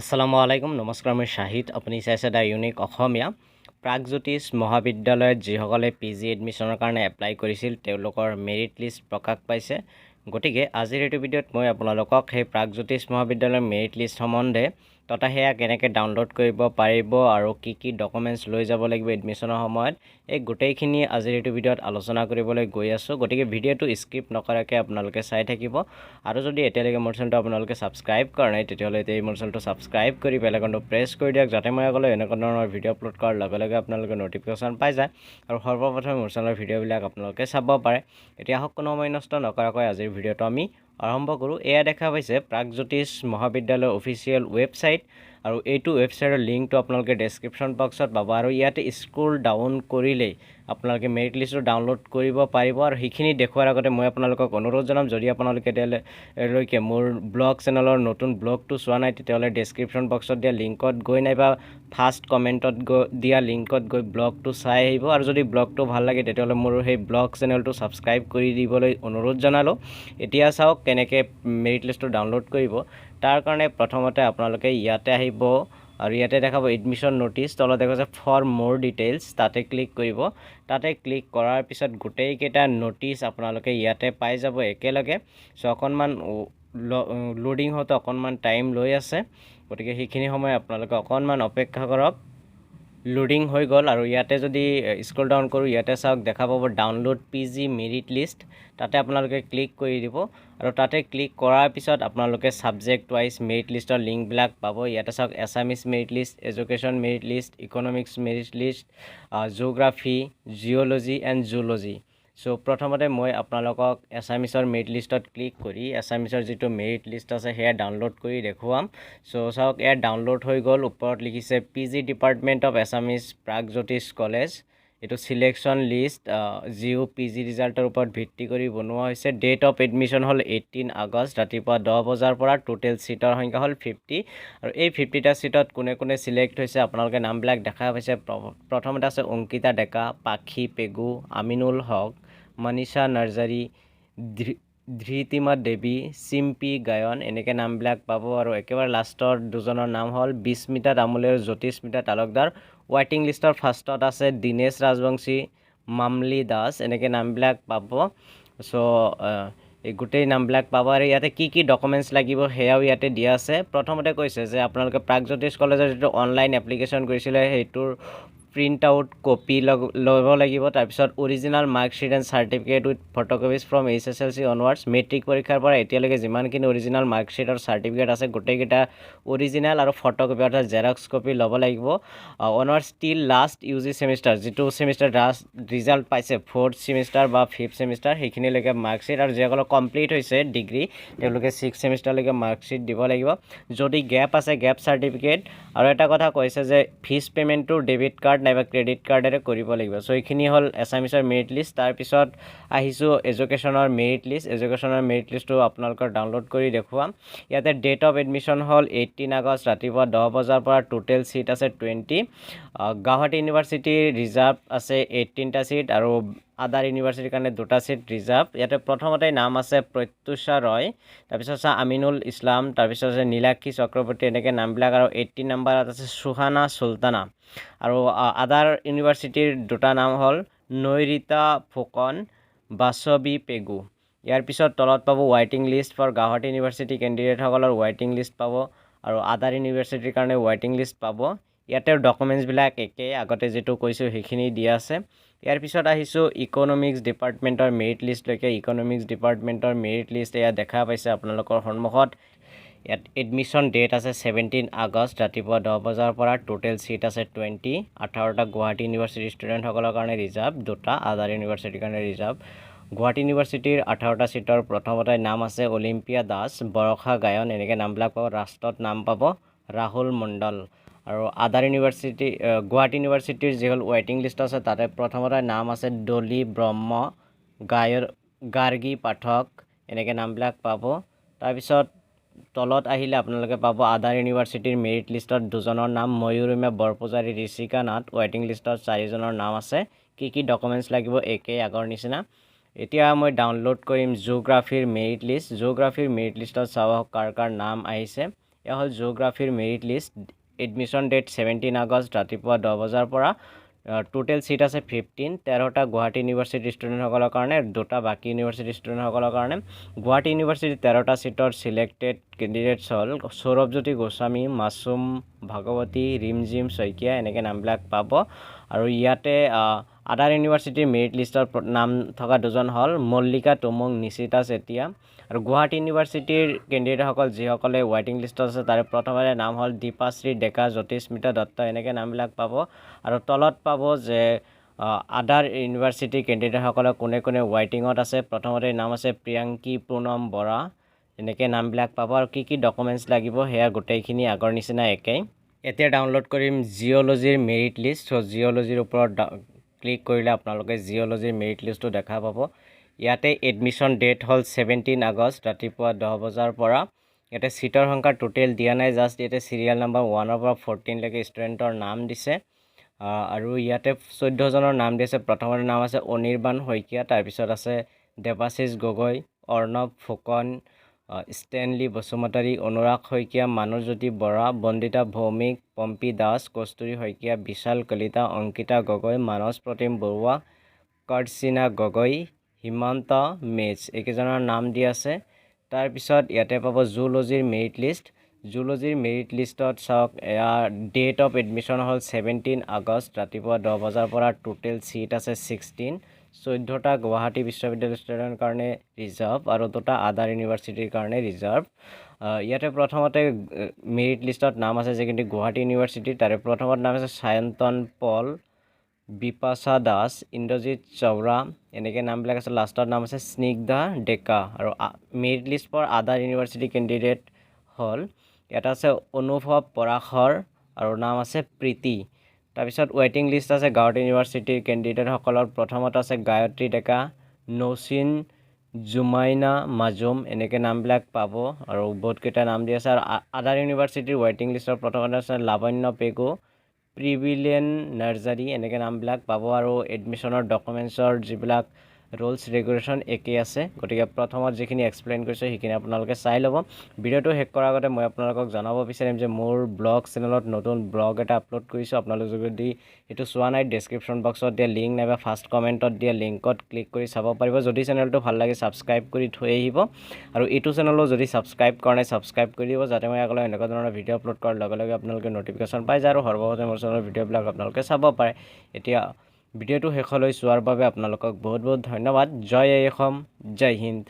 আসসালামু আলাইকুম নমস্কাৰ মই শাহিদ আপুনি চাইছে দা ইউনিক অসমীয়া প্ৰাগজ্যোতিষ মহাবিদ্যালয়ত যিসকলে পিজি এডমিশ্যনৰ কাৰণে এপ্লাই কৰিছিল তেওঁলোকৰ মেৰিট লিষ্ট প্ৰকাশ পাইছে গতিকে আজিৰ এই ভিডিঅ'ত মই আপোনালোকক সেই প্ৰাগজ্যোতিষ মহাবিদ্যালয়ৰ মেৰিট লিষ্ট সম্বন্ধে তথা সেয়া কেনেকৈ ডাউনলোড কৰিব পাৰিব আৰু কি ডকুমেণ্টছ লৈ যাব লাগিব এডমিশ্যনৰ সময়ত এই গোটেইখিনি আজিৰ এই ভিডিঅ'ত আলোচনা কৰিবলৈ গৈ আছোঁ গতিকে ভিডিঅ'টো স্কিপ নকৰাকৈ আপোনালোকে চাই থাকিব আৰু যদি এতিয়ালৈকে মোৰ চেনেলটো আপোনালোকে ছাবস্ক্ৰাইব কৰা নাই তেতিয়াহ'লে এই মোৰ চেনেলটো ছাবস্ক্ৰাইব কৰি বেল আইকনটো প্ৰেছ কৰি দিয়ক যাতে মই আগলৈ এনেকুৱা ধৰণৰ ভিডিঅ' আপলোড কৰাৰ লগে লগে আপোনালোকে ন'টিফিকেশ্যন পাই যায় আৰু সৰ্বপ্ৰথমে মোৰ চেনেলৰ ভিডিঅ'বিলাক আপোনালোকে চাব পাৰে এতিয়া হওক কোনো সময় নষ্ট নকৰাকৈ আজিৰ ভিডিঅ'টো আমি আৰম্ভ কৰোঁ এয়া দেখা পাইছে প্ৰাগজ্যোতিষ মহাবিদ্যালয়ৰ অফিচিয়েল ৱেবছাইট আৰু এইটো ৱেবছাইটৰ লিংকটো আপোনালোকে ডেছক্ৰিপশ্যন বক্সত পাব আৰু ইয়াতে স্ক্ৰল ডাউন কৰিলেই আপোনালোকে মেৰিট লিষ্টটো ডাউনলোড কৰিব পাৰিব আৰু সেইখিনি দেখুৱাৰ আগতে মই আপোনালোকক অনুৰোধ জনাম যদি আপোনালোকে এতিয়ালৈকে মোৰ ব্লগ চেনেলৰ নতুন ব্লগটো চোৱা নাই তেতিয়াহ'লে ডেছক্ৰিপশ্যন বক্সত দিয়া লিংকত গৈ নাইবা ফাৰ্ষ্ট কমেণ্টত দিয়া লিংকত গৈ ব্লগটো চাই আহিব আৰু যদি ব্লগটো ভাল লাগে তেতিয়াহ'লে মোৰ সেই ব্লগ চেনেলটো ছাবস্ক্ৰাইব কৰি দিবলৈ অনুৰোধ জনালোঁ এতিয়া চাওক কেনেকৈ মেৰিট লিষ্টটো ডাউনলোড কৰিব তাৰ কাৰণে প্ৰথমতে আপোনালোকে ইয়াতে আহিব আৰু ইয়াতে দেখাব এডমিশ্যন ন'টিছ তলত দেখাছে ফৰ মোৰ ডিটেইলছ তাতে ক্লিক কৰিব তাতে ক্লিক কৰাৰ পিছত গোটেইকেইটা ন'টিছ আপোনালোকে ইয়াতে পাই যাব একেলগে চ' অকণমান লোডিং হওঁতে অকণমান টাইম লৈ আছে গতিকে সেইখিনি সময় আপোনালোকে অকণমান অপেক্ষা কৰক লোডিং হৈ গ'ল আৰু ইয়াতে যদি স্ক্ৰল ডাউন কৰোঁ ইয়াতে চাওক দেখা পাব ডাউনলোড পিজি মেৰিট লিষ্ট তাতে আপোনালোকে ক্লিক কৰি দিব আৰু তাতে ক্লিক কৰাৰ পিছত আপোনালোকে ছাবজেক্ট ৱাইজ মেৰিট লিষ্টৰ লিংকবিলাক পাব ইয়াতে চাওক Assamese merit list education merit list economics merit list geography geology and zoology so' প্ৰথমতে মই আপোনালোকক এছামিছৰ মেৰিট লিষ্টত ক্লিক কৰি এছামিছৰ যিটো মেৰিট লিষ্ট আছে সেয়া ডাউনলোড কৰি দেখুৱাম চ' চাওক এয়া ডাউনলোড হৈ গ'ল ওপৰত লিখিছে PG department of Assamese Pragjyotish college এইটো চিলেকশ্যন লিষ্ট জিঅ' পিজি ৰিজাল্টৰ ওপৰত ভিত্তি কৰি বনোৱা হৈছে ডেট অফ এডমিশ্যন হ'ল 18 আগষ্ট ৰাতিপুৱা 10 বজাৰ পৰা টোটেল ছিটৰ সংখ্যা হ'ল 50 আৰু এই 50টা ছিটত কোনে কোনে চিলেক্ট হৈছে আপোনালোকে নামবিলাক দেখা পাইছে প্ৰথমতে আছে অংকিতা ডেকা পাখি পেগু আমিনুল হক মনীষা নাৰ্জাৰী ধৃতিমা দেৱী চিম্পী গায়ন এনেকৈ নামবিলাক পাব আৰু একেবাৰে লাষ্টৰ দুজনৰ নাম হ'ল বিস্মিতা তামুলী আৰু জ্যোতিস্মিতা তালুকদাৰ ৱেটিং লিষ্টৰ ফাৰ্ষ্টত আছে দীনেশ ৰাজবংশী মামলি দাস এনেকৈ নামবিলাক পাব চ' এই গোটেই নামবিলাক পাব আৰু ইয়াতে কি ডকুমেণ্টছ লাগিব সেয়াও ইয়াতে দিয়া আছে প্ৰথমতে কৈছে যে আপোনালোকে প্ৰাগজ্যোতিষ কলেজৰ যিটো অনলাইন এপ্লিকেশ্যন কৰিছিলে সেইটোৰ প্ৰিণ্ট আউট কপি ল'ব লাগিব তাৰপিছত original marksheet and certificate with photocopies from HSLC onwards matric পৰীক্ষাৰ পৰা এতিয়ালৈকে যিমানখিনি অৰিজিনেল মাৰ্কশ্বিট আৰু চাৰ্টিফিকেট আছে গোটেইকেইটা অৰিজিনেল আৰু ফটোকপি অৰ্থাৎ জেৰক্স কপি ল'ব লাগিব অনৱাৰ্ডছ টিল লাষ্ট UG ছেমিষ্টাৰ যিটো ছেমিষ্টাৰ ৰিজাল্ট পাইছে 4th ছেমিষ্টাৰ বা 5th ছেমিষ্টাৰ সেইখিনিলৈকে মাৰ্কশ্বিট আৰু যিসকলৰ কমপ্লিট হৈছে ডিগ্ৰী তেওঁলোকে 6th ছেমিষ্টাৰলৈকে মাৰ্কশ্বিট দিব লাগিব যদি গেপ আছে গেপ চাৰ্টিফিকেট আৰু এটা কথা কৈছে যে ফিজ পে'মেণ্টটো ডেবিট কাৰ্ড নাইবা ক্ৰেডিট কাৰ্ডেৰে কৰিব লাগিব চ' এইখিনি হ'ল এছামিছৰ মেৰিট লিষ্ট তাৰপিছত আহিছোঁ এডুকেশ্যনৰ মেৰিট লিষ্টটো আপোনালোকৰ ডাউনলোড কৰি দেখুৱাম ইয়াতে ডেট অফ এডমিশ্যন হ'ল 18 আগষ্ট ৰাতিপুৱা 10 বজাৰ পৰা টোটেল ছিট আছে 20 গুৱাহাটী ইউনিভাৰ্চিটিৰ ৰিজাৰ্ভ আছে 18টা ছিট আৰু আদাৰ ইউনিভাৰ্চিটিৰ কাৰণে 2টা ছিট ৰিজাৰ্ভ ইয়াতে প্ৰথমতে নাম আছে প্ৰত্যুষা ৰয় তাৰপিছত আছে আমিনুল ইছলাম তাৰপিছত আছে নীলাক্ষী চক্ৰৱৰ্তী এনেকৈ নামবিলাক আৰু 18 নম্বৰত আছে সুহানা চুলতানা আৰু আদাৰ ইউনিভাৰ্চিটিৰ 2টা নাম হ'ল নৈৰিতা ফুকন বাছবি পেগু ইয়াৰ পিছত তলত পাব ৱেটিং লিষ্ট ফৰ গুৱাহাটী ইউনিভাৰ্চিটি কেণ্ডিডেটসকলৰ ৱেটিং লিষ্ট পাব আৰু আদাৰ ইউনিভাৰ্চিটিৰ কাৰণে ৱেটিং লিষ্ট পাব ইয়াতে ডকুমেণ্টছবিলাক একেই আগতে যিটো কৈছোঁ সেইখিনি দিয়া আছে ইয়াৰ পিছত আহিছোঁ ইকনমিক্স ডিপাৰ্টমেণ্টৰ মেৰিট লিষ্টলৈকে ইকনমিক্স ডিপাৰ্টমেণ্টৰ মেৰিট লিষ্ট এয়া দেখা পাইছে আপোনালোকৰ সন্মুখত ইয়াত এডমিশ্যন ডেট আছে 17 আগষ্ট ৰাতিপুৱা 10 বজাৰ পৰা টোটেল ছিট আছে 20 18টা গুৱাহাটী ইউনিভাৰ্চিটিৰ ষ্টুডেণ্টসকলৰ কাৰণে ৰিজাৰ্ভ 2টা আদাৰ ইউনিভাৰ্চিটিৰ কাৰণে ৰিজাৰ্ভ গুৱাহাটী ইউনিভাৰ্চিটিৰ 18টা ছিটৰ প্ৰথমতে নাম আছে অলিম্পিয়া দাস বৰষা গায়ন এনেকৈ নামবিলাক পাব লাষ্টত নাম পাব ৰাহুল মণ্ডল আৰু আদাৰ ইউনিভাৰ্চিটি গুৱাহাটী ইউনিভাৰ্চিটিৰ যিসকল ৱেটিং লিষ্ট আছে তাতে প্ৰথমতে নাম আছে ডলি ব্ৰহ্ম গাৰ্গী পাঠক এনেকৈ নামবিলাক পাব তাৰপিছত তলত আহিলে আপোনালোকে পাব আদাৰ ইউনিভাৰ্চিটিৰ মেৰিট লিষ্টত দুজনৰ নাম ময়ূৰিমা বৰপূজাৰী ঋষিকা নাথ ৱেটিং লিষ্টত 4জনৰ নাম আছে কি ডকুমেণ্টছ লাগিব একেই আগৰ নিচিনা এতিয়া মই ডাউনলোড কৰিম জিঅ'গ্ৰাফীৰ মেৰিট লিষ্টত চাওক কাৰ নাম আহিছে এয়া হ'ল জিঅ'গ্ৰাফীৰ merit list admission date 17 August ৰাতিপুৱা 10 বজাৰ পৰা টোটেল সিট আছে 15 13টা গুৱাহাটী ইউনিভাৰ্চিটি ষ্টুডেণ্টসকলৰ কাৰণে 2টা বাকী ইউনিভাৰ্চিটি ষ্টুডেণ্টসকলৰ কাৰণে গুৱাহাটী ইউনিভাৰ্চিটি 13টা সিটৰ সিলেক্টেড কেণ্ডিডেটছ হ'ল সৌৰভজ্যোতি গোস্বামী মাছুম ভাগৱতী ৰিমজিম শইকীয়া এনেকৈ নামবিলাক পাব আৰু ইয়াতে আদাৰ ইউনিভাৰ্চিটিৰ মেৰিট লিষ্টৰ নাম থকা দুজন হ'ল মল্লিকা টুমুং নিশিতা চেতিয়া আৰু গুৱাহাটী ইউনিভাৰ্চিটিৰ কেণ্ডিডেটসকল যিসকলে ৱেটিং লিষ্টত আছে তাৰে প্ৰথমতে নাম হ'ল দীপাশ্ৰী ডেকা জ্যোতিস্মিতা দত্ত এনেকৈ নামবিলাক পাব আৰু তলত পাব যে আদাৰ ইউনিভাৰ্চিটিৰ কেণ্ডিডেটসকলৰ কোনে কোনে ৱেটিঙত আছে প্ৰথমতে নাম আছে প্ৰিয়াংকী পুনম বৰা এনেকৈ নামবিলাক পাব আৰু কি ডকুমেণ্টছ লাগিব সেয়া গোটেইখিনি আগৰ নিচিনা একেই এতিয়া ডাউনলোড কৰিম জিঅ'লজিৰ মেৰিট লিষ্ট চ' জিঅ'লজিৰ ওপৰত ক্লিক কৰিলে আপোনালোকে জিঅ'লজিৰ মেৰিট লিষ্টটো দেখা পাব ইয়াতে এডমিশ্যন ডেট হ'ল 17 আগষ্ট ৰাতিপুৱা 10 বজাৰ পৰা ইয়াতে সিটৰ সংখ্যা টোটেল দিয়া নাই জাষ্ট ইয়াতে চিৰিয়েল নাম্বাৰ 1ৰ পৰা 14 লৈকে ষ্টুডেণ্টৰ নাম দিছে আৰু ইয়াতে 14 জনৰ নাম দিছে প্ৰথমতে নাম আছে অনিৰ্বাণ শইকীয়া তাৰপিছত আছে দেৱাশিষ গগৈ অৰ্ণৱ ফুকন ষ্টেনলি বসুমতাৰী অনুৰাগ শইকীয়া মানুহজ্যোতি বৰা বন্দিতা ভৌমিক পম্পী দাস কস্তুৰী শইকীয়া বিশাল কলিতা অংকিতা গগৈ মানস প্ৰতিম বৰুৱা কৰ্চিনা গগৈ হিমন্ত মেচ এইকেইজনৰ নাম দি আছে তাৰপিছত ইয়াতে পাব জুলজিৰ মেৰিট লিষ্ট জুলজিৰ মেৰিট লিষ্টত চাওক এয়া ডেট অফ এডমিশ্যন হ'ল 17 আগষ্ট ৰাতিপুৱা 10 বজাৰ পৰা টোটেল সিট আছে 16 14টা গুৱাহাটী বিশ্ববিদ্যালয় ষ্টুডেণ্টৰ কাৰণে ৰিজাৰ্ভ আৰু 2টা আদাৰ ইউনিভাৰ্চিটিৰ কাৰণে ৰিজাৰ্ভ ইয়াতে প্ৰথমতে মেৰিট লিষ্টত নাম আছে যে কিন্তু গুৱাহাটী ইউনিভাৰ্চিটিৰ তাৰে প্ৰথমত নাম আছে সায়ন্তন পল বিপাশা দাস ইন্দ্ৰজিৎ চাওৰা এনেকৈ নামবিলাক আছে লাষ্টৰ নাম আছে স্নিগ্ধা ডেকা আৰু মেৰিট লিষ্ট ফৰ আদাৰ ইউনিভাৰ্চিটি কেণ্ডিডেট হ'ল ইয়াত আছে অনুভৱ পৰাশৰ আৰু নাম আছে প্ৰীতি তাৰপিছত ৱেটিং লিষ্ট আছে গুৱাহাটী ইউনিভাৰ্চিটিৰ কেণ্ডিডেটসকলৰ প্ৰথমত আছে গায়ত্ৰী ডেকা নৌচিন জুমাইনা মাজুম এনেকৈ নামবিলাক পাব আৰু বহুতকেইটা নাম দি আছে আৰু আদাৰ ইউনিভাৰ্চিটিৰ ৱেটিং লিষ্টৰ প্ৰথমতে আছে লাৱণ্য পেগু প্ৰিভিলিয়ন নাৰ্জাৰী এনেকৈ নামবিলাক পাব আৰু এডমিশ্যনৰ ডকুমেণ্টছৰ যিবিলাক ৰুলছ ৰেগুলেশ্যন একেই আছে গতিকে প্ৰথমত যিখিনি এক্সপ্লেইন কৰিছোঁ সেইখিনি আপোনালোকে চাই ল'ব ভিডিঅ'টো শেষ কৰাৰ আগতে মই আপোনালোকক জনাব বিচাৰিম যে মোৰ ব্লগ চেনেলত নতুন ব্লগ এটা আপলোড কৰিছোঁ আপোনালোক যদি সেইটো চোৱা নাই ডেছক্ৰিপশ্যন বক্সত দিয়া লিংক নাইবা ফাৰ্ষ্ট কমেণ্টত দিয়া লিংকত ক্লিক কৰি চাব পাৰিব যদি চেনেলটো ভাল লাগে ছাবস্ক্ৰাইব কৰি থৈ আহিব আৰু এইটো চেনেলো যদি ছাবস্ক্ৰাইব কৰা নাই ছাবস্ক্ৰাইব কৰি দিব যাতে মই আগলৈ এনেকুৱা ধৰণৰ ভিডিঅ' আপলোড কৰাৰ লগে লগে আপোনালোকে ন'টিফিকেশ্যন পাই যায় আৰু সৰ্বপ্ৰথমে মোৰ চেনেলৰ ভিডিঅ'বিলাক আপোনালোকে চাব পাৰে এতিয়া ভিডিঅ'টো শেষলৈ চোৱাৰ বাবে আপোনালোকক বহুত বহুত ধন্যবাদ জয় অসম জয় হিন্দ